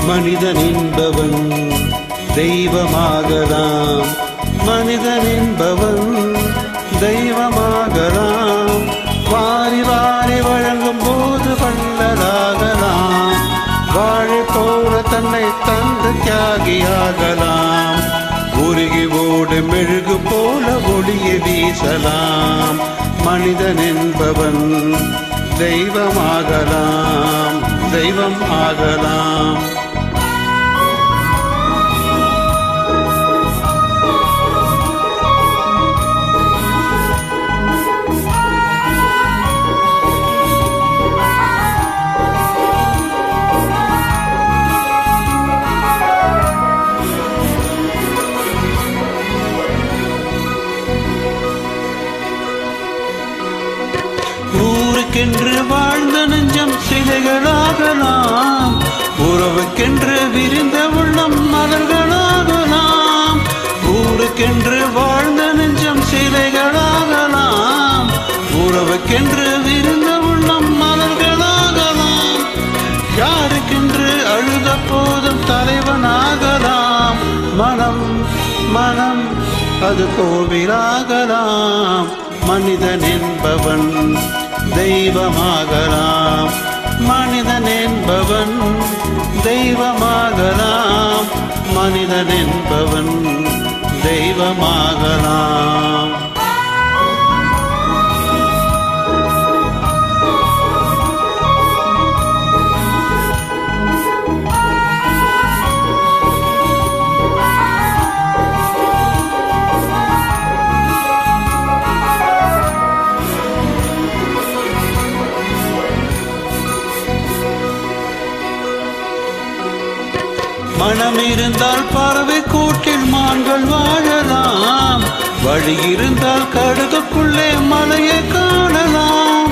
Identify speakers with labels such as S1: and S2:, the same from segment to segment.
S1: மனிதன் என்பவன் தெய்வமாகலாம். மனிதன் என்பவன் தெய்வமாகலாம். வாரி வாரி வழங்கும் போது வள்ளலாகலாம். வாழை போல தன்னை தந்து தியாகியாகலாம். உருகி ஓடு மெழுகு போல ஒளியை வீசலாம். மனிதன் என்பவன் தெய்வமாகலாம், தெய்வம் ஆகலாம். ஊருக்கென்று வாழ்ந்த நெஞ்சம் சிலைகளாகலாம். உறவுக்கென்று விரிந்த உள்ளம் மலர்களாகலாம். ஊருக்கென்று வாழ்ந்த நெஞ்சம் சிலைகளாகலாம். உறவுக்கென்று விரிந்த உள்ளம் மலர்களாகலாம். யாருக்கென்று அழுத போதும் தலைவனாகலாம். மனம் மனம் அது கோவிலாகலாம். மனிதன் என்பவன் தெய்வமாகலாம். மனிதன் என்பவன் தெய்வமாகலாம். மனிதன் என்பவன் தெய்வமாகலாம். மனம் இருந்தால் பறவை கூட்டில் மான்கள் வாழலாம். வழி இருந்தால் கடுகுக்குள்ளே மலையை காணலாம்.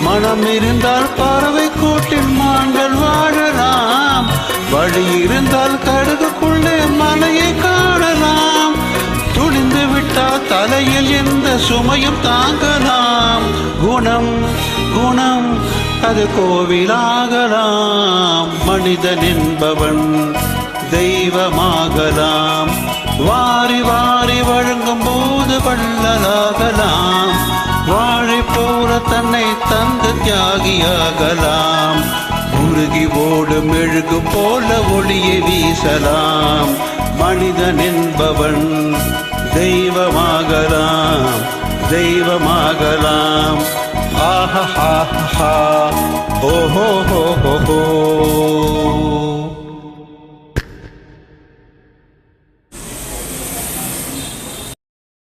S1: மனம் இருந்தால் பறவை கூட்டில் மான்கள் வாழலாம். வழி இருந்தால் கடுகுக்குள்ளே மலையை காணலாம். துணிந்து விட்டால் தலையில் எந்த சுமையும் தாங்கலாம். குணம் குணம் அது கோவிலாகலாம். மனிதன் என்பவன் தெய்வமாகலாம். வாரி வாரி வழங்கும் போது வள்ளலாகலாம். வாழை போல தன்னை தந்து தியாகியாகலாம். உருகி ஓடு மெழுகு போல ஒளியை வீசலாம். மனிதன் என்பவன் தெய்வமாகலாம், தெய்வமாகலாம். ஆஹா ஓஹோ